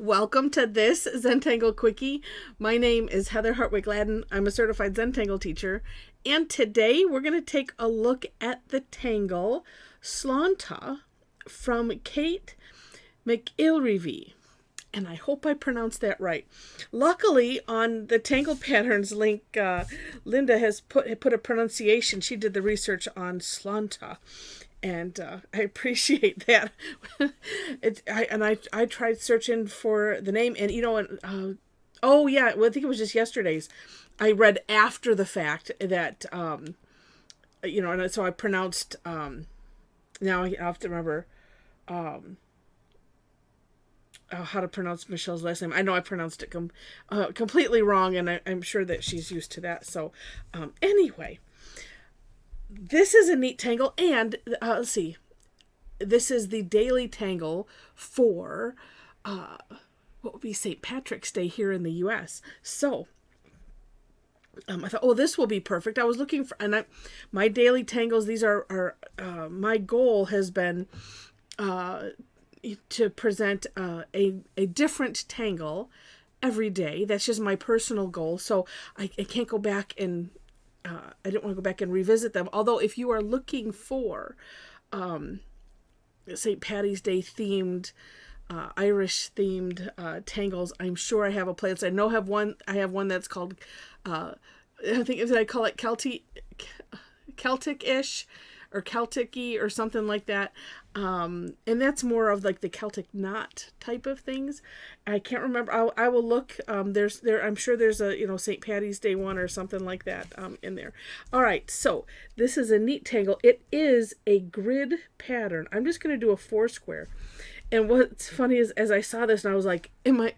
Welcome to this Zentangle Quickie. My name is Heather Hartwick Gladden. I'm a certified Zentangle teacher. And today we're going to take a look at the tangle Slanta from Kate McIlreavy. And I hope I pronounced that right. Luckily, on the Tangle Patterns link, Linda has put a pronunciation. She did the research on Slanta. And I appreciate that. I tried searching for the name, and I think it was just yesterday's. I read after the fact that and so I pronounced. Now I have to remember how to pronounce Michelle's last name. I know I pronounced it completely wrong, and I'm sure that she's used to that. So anyway. This is a neat tangle, and let's see. This is the daily tangle for what would be St. Patrick's Day here in the U.S. So I thought, this will be perfect. I was looking for, my daily tangles. These are my goal has been to present a different tangle every day. That's just my personal goal. So I can't go back and. I didn't want to go back and revisit them. Although if you are looking for St. Patty's Day themed, Irish themed tangles, I'm sure I have a playlist. I know I have one that's called, I think I call it Celtic-ish or Celtic-y or something like that. And that's more of like the Celtic knot type of things. I can't remember. I will look. I'm sure there's a St. Patty's Day one or something like that in there. All right, so this is a neat tangle. It is a grid pattern. I'm just going to do a 4 square. And what's funny is as I saw this and I was like, the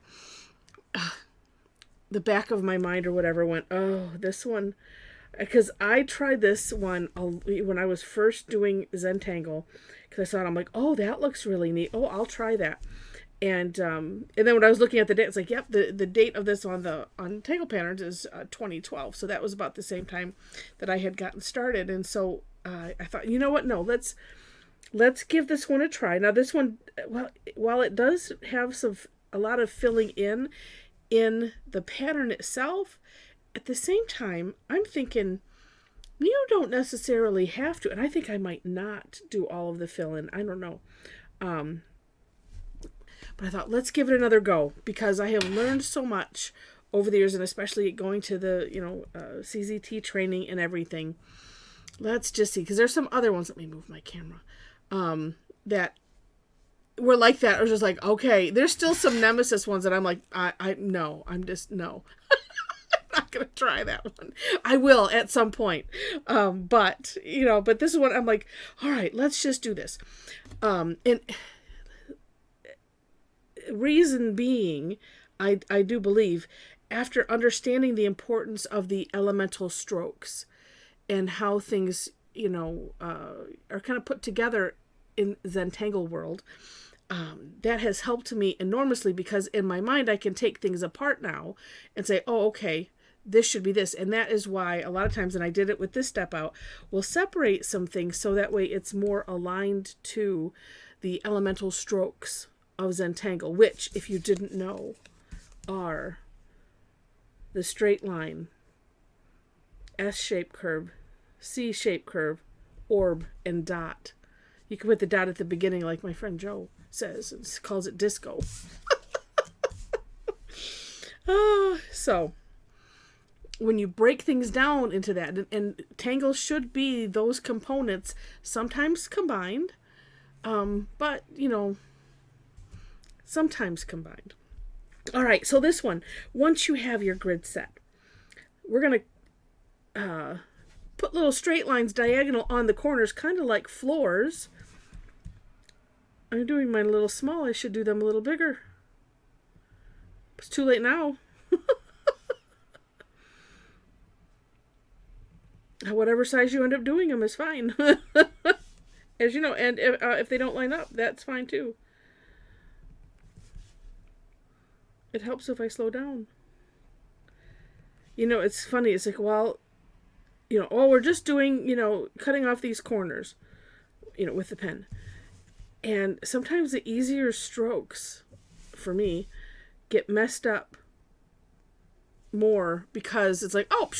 back of my mind or whatever went, oh, this one. Because I tried this one when I was first doing Zentangle, because I thought, I'm like, oh, that looks really neat. Oh, I'll try that. And then when I was looking at the date, it's like, yep, the date of this on Tangle Patterns is 2012. So that was about the same time that I had gotten started. And so I thought, you know what? No, let's give this one a try. Now this one, while it does have a lot of filling in the pattern itself, at the same time, I'm thinking, you don't necessarily have to, and I think I might not do all of the fill-in. I don't know. But I thought, let's give it another go, because I have learned so much over the years, and especially going to the, CZT training and everything. Let's just see, because there's some other ones. Let me move my camera. That were like that. I was just like, okay, there's still some nemesis ones that I'm like, no. Not gonna try that one. I will at some point, but this is what I'm like, all right, let's just do this. And reason being, I do believe, after understanding the importance of the elemental strokes and how things are kind of put together in Zentangle world, that has helped me enormously, because in my mind I can take things apart now and say, oh, okay, this should be this. And that is why a lot of times, and I did it with this step out, we'll separate some things so that way it's more aligned to the elemental strokes of Zentangle, which, if you didn't know, are the straight line, S-shaped curve, C-shaped curve, orb, and dot. You can put the dot at the beginning like my friend Joe says, and calls it disco. So when you break things down into that, and tangles should be those components, sometimes combined, but sometimes combined. All right, so this one, once you have your grid set, we're going to put little straight lines diagonal on the corners, kind of like floors. I'm doing mine a little small. I should do them a little bigger. It's too late now. Whatever size you end up doing them is fine. As you know, and if they don't line up, that's fine too. It helps if I slow down. It's funny. It's like, well, we're just doing, cutting off these corners, with the pen. And sometimes the easier strokes, for me, get messed up more because it's like, oh,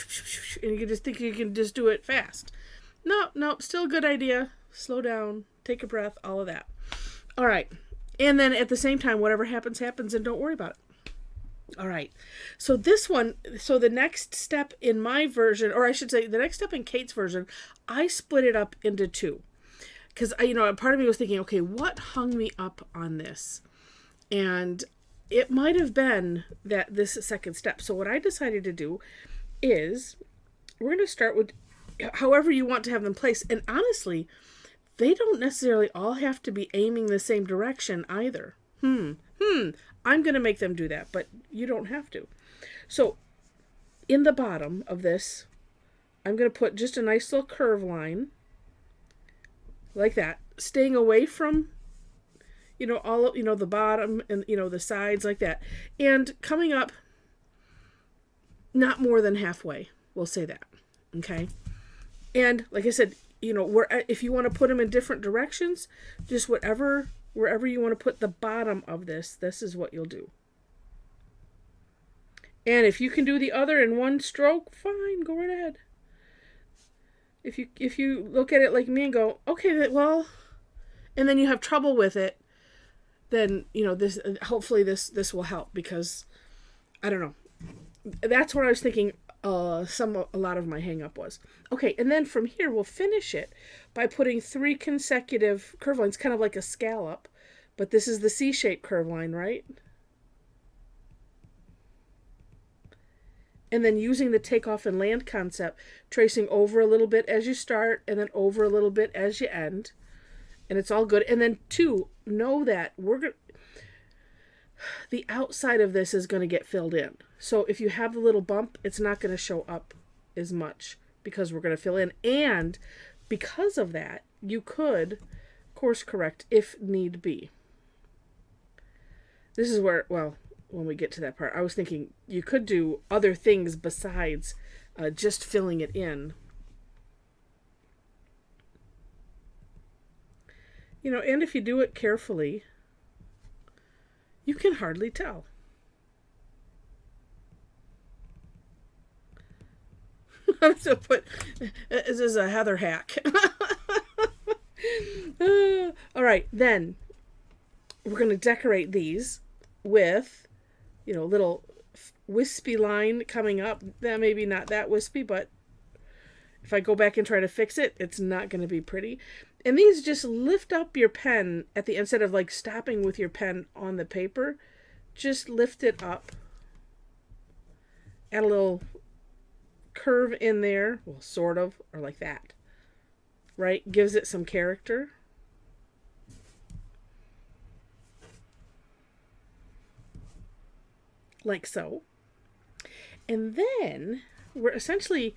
and you can just think you can just do it fast. No, still a good idea. Slow down, take a breath, all of that. All right. And then at the same time, whatever happens, happens, and don't worry about it. All right. So this one, so the next step in my version, or I should say the next step in Kate's version, I split it up into two. Because, part of me was thinking, okay, what hung me up on this? And it might have been that this second step. So what I decided to do is we're going to start with however you want to have them placed. And honestly, they don't necessarily all have to be aiming the same direction either. I'm going to make them do that, but you don't have to. So in the bottom of this, I'm going to put just a nice little curve line like that, staying away from, the bottom and, the sides like that. And coming up not more than halfway. We'll say that. Okay. And like I said, if you want to put them in different directions, just wherever you want to put the bottom of this is what you'll do. And if you can do the other in one stroke, fine, go right ahead. If you look at it like me and go, okay, well, and then you have trouble with it, then, hopefully this will help, because I don't know. That's what I was thinking a lot of my hang up was. Okay, and then from here we'll finish it by putting 3 consecutive curve lines, kind of like a scallop, but this is the C-shaped curve line, right? And then using the takeoff and land concept, tracing over a little bit as you start and then over a little bit as you end. And it's all good. And then 2, know that the outside of this is going to get filled in. So if you have the little bump, it's not going to show up as much because we're going to fill in. And because of that, you could course correct if need be. This is where, well, when we get to that part, I was thinking you could do other things besides just filling it in. And if you do it carefully, you can hardly tell. So this is a Heather hack. All right, then we're going to decorate these with, little wispy line coming up. That maybe not that wispy, but if I go back and try to fix it, it's not going to be pretty. And these just lift up your pen at the, instead of like stopping with your pen on the paper, just lift it up. Add a little curve in there, well, sort of, or like that, right? Gives it some character. Like so. And then we're essentially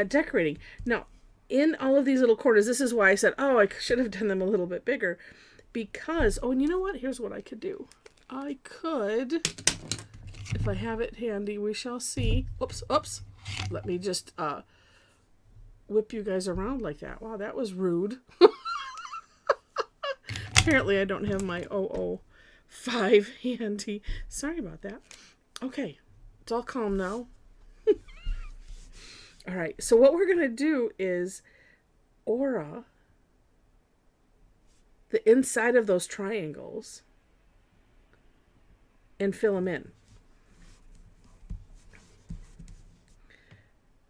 decorating. Now, in all of these little corners, this is why I said, I should have done them a little bit bigger. Because, and you know what? Here's what I could do. I could, if I have it handy, we shall see. Oops. Let me just whip you guys around like that. Wow, that was rude. Apparently I don't have my 005 handy. Sorry about that. Okay, it's all calm now. All right, so what we're going to do is aura the inside of those triangles and fill them in.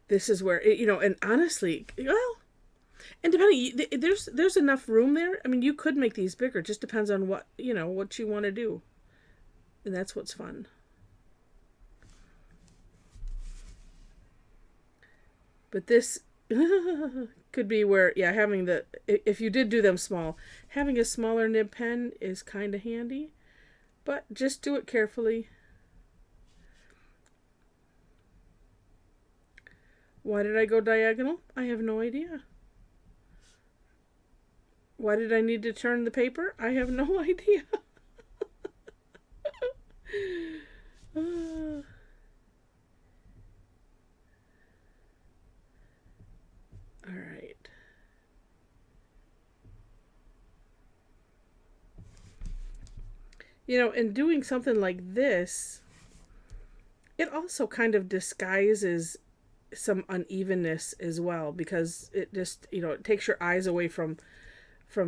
This is where, and honestly, well, and depending, there's enough room there. I mean, you could make these bigger. It just depends on what you want to do. And that's what's fun. But this could be where, having if you did do them small, having a smaller nib pen is kind of handy. But just do it carefully. Why did I go diagonal? I have no idea. Why did I need to turn the paper? I have no idea. All right. In doing something like this, it also kind of disguises some unevenness as well, because it just, it takes your eyes away from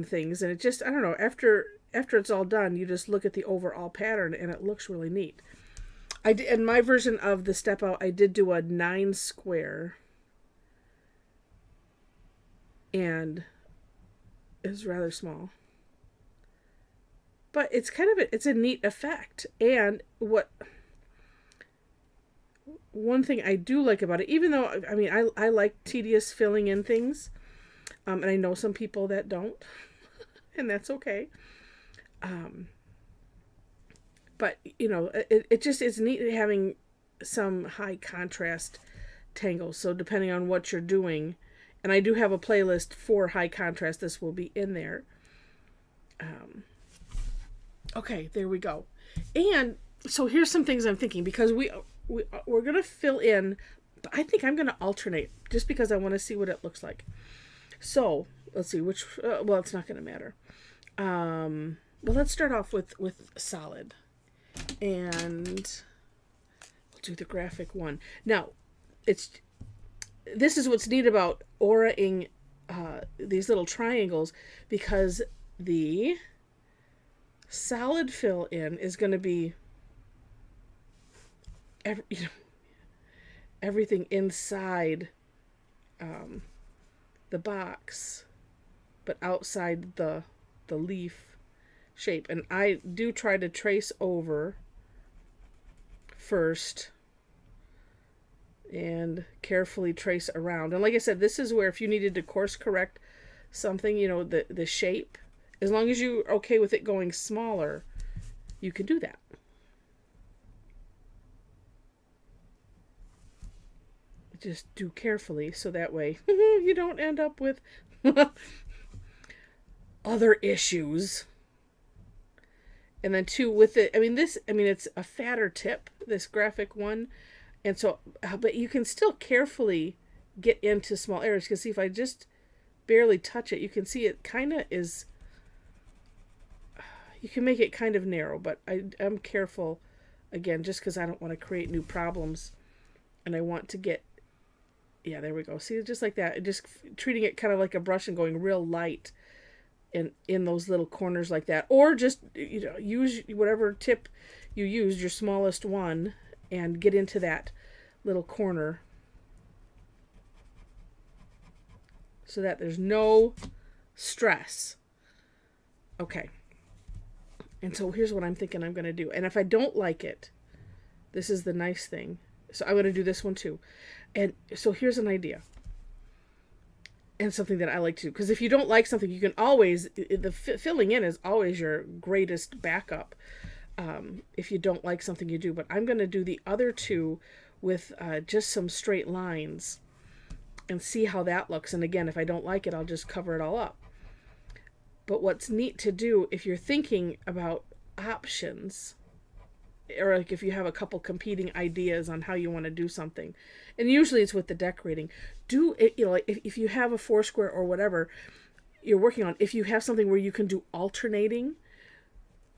things, and it just, I don't know, after it's all done, you just look at the overall pattern and it looks really neat. In my version of the step out, I did do a 9 square, and it was rather small, but it's it's a neat effect. And one thing I do like about it, even though, I mean, I like tedious filling in things, and I know some people that don't, and that's okay. But, it just is neat having some high contrast tangles. So depending on what you're doing, and I do have a playlist for high contrast, this will be in there. Okay, there we go. And so here's some things I'm thinking, because we're going to fill in, but I think I'm going to alternate just because I want to see what it looks like. So let's see which, well, it's not going to matter. Well, let's start off with solid, and we'll do the graphic one. Now, this is what's neat about auraing these little triangles, because the solid fill in is going to be everything inside the box, but outside the leaf shape. And I do try to trace over first and carefully trace around. And like I said, this is where if you needed to course correct something, the shape, as long as you're okay with it going smaller, you can do that. Just do carefully, so that way you don't end up with other issues. And then too, with it, it's a fatter tip, this graphic one, and so, but you can still carefully get into small areas. You can see if I just barely touch it, you can see it kind of is, you can make it kind of narrow, but I'm careful, again, just because I don't want to create new problems, and I want to get, yeah, there we go. See, just like that, just treating it kind of like a brush and going real light in those little corners like that. Or just, use whatever tip you used, your smallest one, and get into that little corner so that there's no stress. Okay. And so here's what I'm thinking I'm going to do. And if I don't like it, this is the nice thing. So I'm going to do this one too. And so here's an idea. And something that I like to do. Because if you don't like something, you can always, the filling in is always your greatest backup. If you don't like something you do. But I'm going to do the other two with just some straight lines and see how that looks. And again, if I don't like it, I'll just cover it all up. But what's neat to do, if you're thinking about options, or like if you have a couple competing ideas on how you want to do something, and usually it's with the decorating, do it, like if you have a 4 square or whatever you're working on, if you have something where you can do alternating,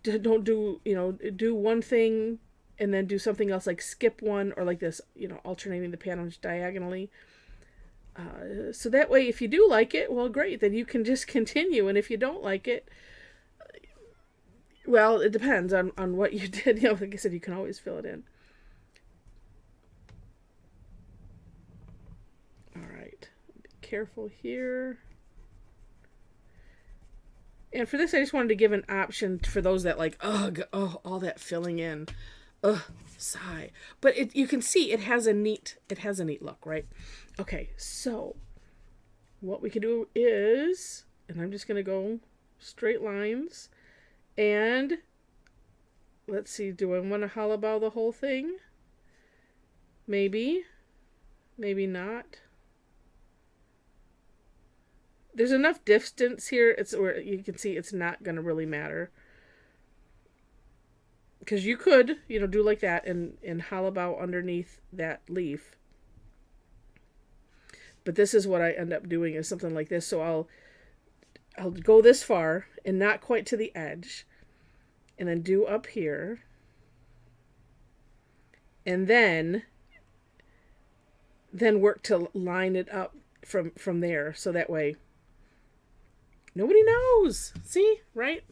don't do, do one thing and then do something else, like skip one, or like this, alternating the panels diagonally. So that way, if you do like it, well, great, then you can just continue. And if you don't like it, well, it depends on what you did. Like I said, you can always fill it in. All right. Be careful here. And for this, I just wanted to give an option for those that like, all that filling in. Sigh. But you can see it has a neat look, right? Okay, so what we can do is, and I'm just going to go straight lines, and let's see, do I want to hollow bow the whole thing? Maybe not. There's enough distance here, it's where you can see it's not going to really matter. Because you could, do like that and hollow bow underneath that leaf. But this is what I end up doing, is something like this. So I'll go this far and not quite to the edge, and then do up here, and then work to line it up from there, so that way nobody knows. See, right?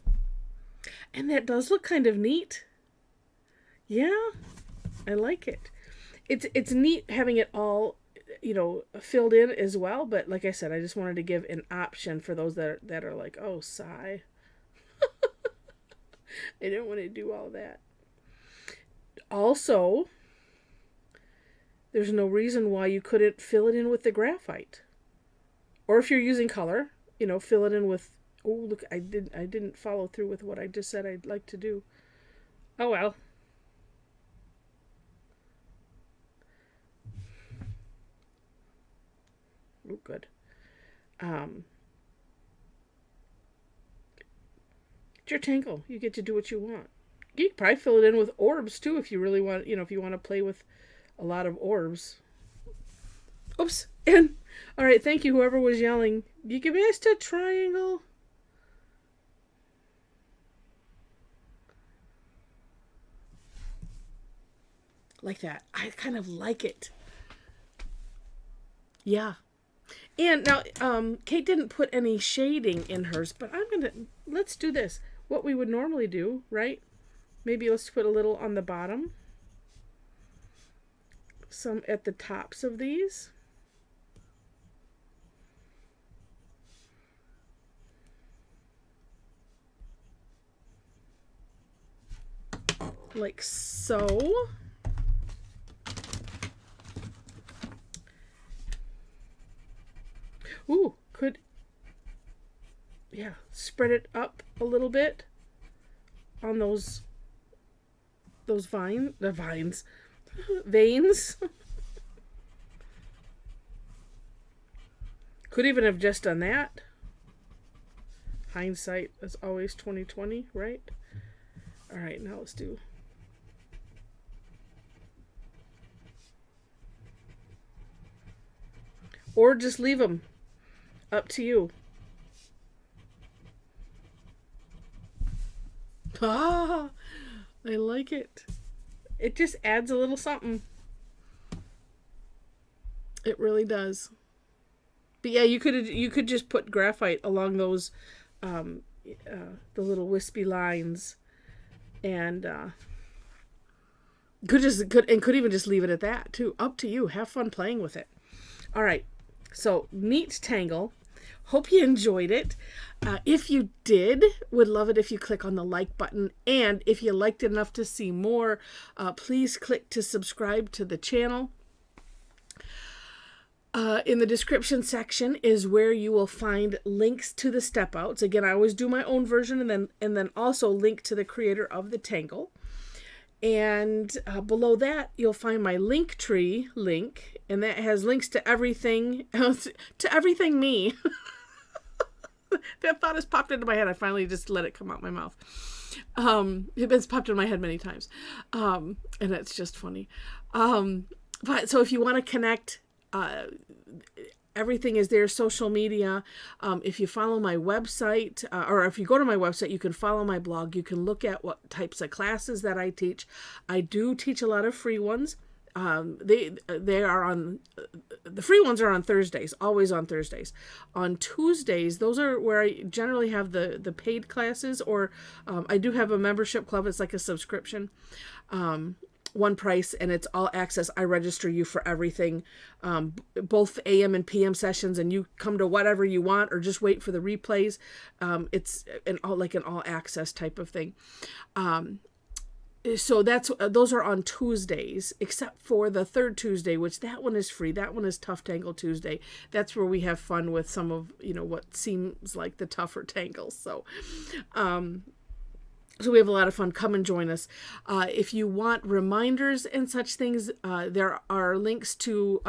And that does look kind of neat. Yeah, I like it. It's neat having it all, filled in as well. But like I said, I just wanted to give an option for those that are like, oh, sigh. I don't want to do all that. Also, there's no reason why you couldn't fill it in with the graphite. Or if you're using color, fill it in with, oh, look, I didn't follow through with what I just said I'd like to do. Oh, well. Oh, good. It's your tangle. You get to do what you want. You could probably fill it in with orbs, too, if you really want, if you want to play with a lot of orbs. Oops. And, all right, thank you, whoever was yelling. You give us a triangle. Like that. I kind of like it. Yeah. And now, Kate didn't put any shading in hers, but let's do this. What we would normally do, right? Maybe let's put a little on the bottom. Some at the tops of these. Like so. Ooh, spread it up a little bit on those veins. Could even have just done that. Hindsight is always 20/20, right? All right, now let's do. Or just leave them. Up to you. Ah, I like it. It just adds a little something. It really does. But yeah, you could just put graphite along those, the little wispy lines, and could even just leave it at that too. Up to you. Have fun playing with it. All right. So neat tangle. Hope you enjoyed it. If you did, would love it if you click on the like button. And if you liked it enough to see more, please click to subscribe to the channel. In the description section is where you will find links to the step outs. Again, I always do my own version and then also link to the creator of the tangle. And below that, you'll find my Linktree link, and that has links to everything, to everything me. That thought has popped into my head. I finally just let it come out my mouth. It's popped in my head many times, and it's just funny. But so if you want to connect, everything is there, social media. If you follow my website, or if you go to my website, you can follow my blog. You can look at what types of classes that I teach. I do teach a lot of free ones. They are on, the free ones are on Thursdays, always on Thursdays. On Tuesdays, those are where I generally have the paid classes, or I do have a membership club. It's like a subscription. One price, and it's all access. I register you for everything, both AM and PM sessions, and you come to whatever you want, or just wait for the replays. It's an all access type of thing. So those are on Tuesdays, except for the third Tuesday, which that one is free. That one is Tough Tangle Tuesday. That's where we have fun with some of what seems like the tougher tangles. So we have a lot of fun. Come and join us. If you want reminders and such things, there are links to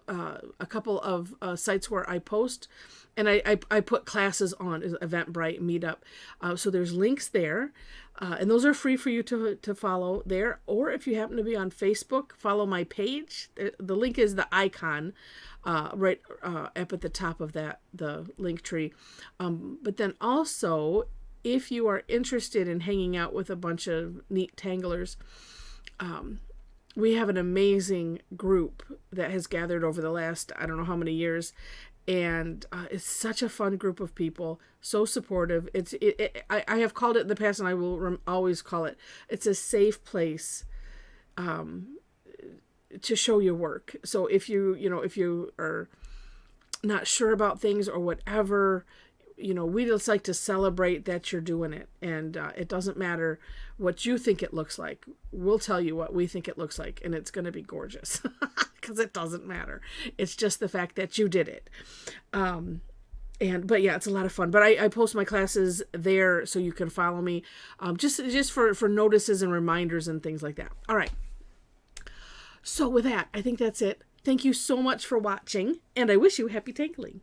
a couple of sites where I post, and I put classes on Eventbrite, Meetup. So there's links there, and those are free for you to follow there. Or if you happen to be on Facebook, follow my page. The link is the icon right up at the top of the link tree. But then also, if you are interested in hanging out with a bunch of neat tanglers, we have an amazing group that has gathered over the last, I don't know how many years. And it's such a fun group of people, so supportive. I have called it in the past, and I will always call it. It's a safe place to show your work. So if you are not sure about things or whatever, we just like to celebrate that you're doing it. And it doesn't matter what you think it looks like. We'll tell you what we think it looks like, and it's going to be gorgeous because it doesn't matter. It's just the fact that you did it. But yeah, it's a lot of fun. But I post my classes there so you can follow me, just for notices and reminders and things like that. All right. So with that, I think that's it. Thank you so much for watching, and I wish you happy tangling.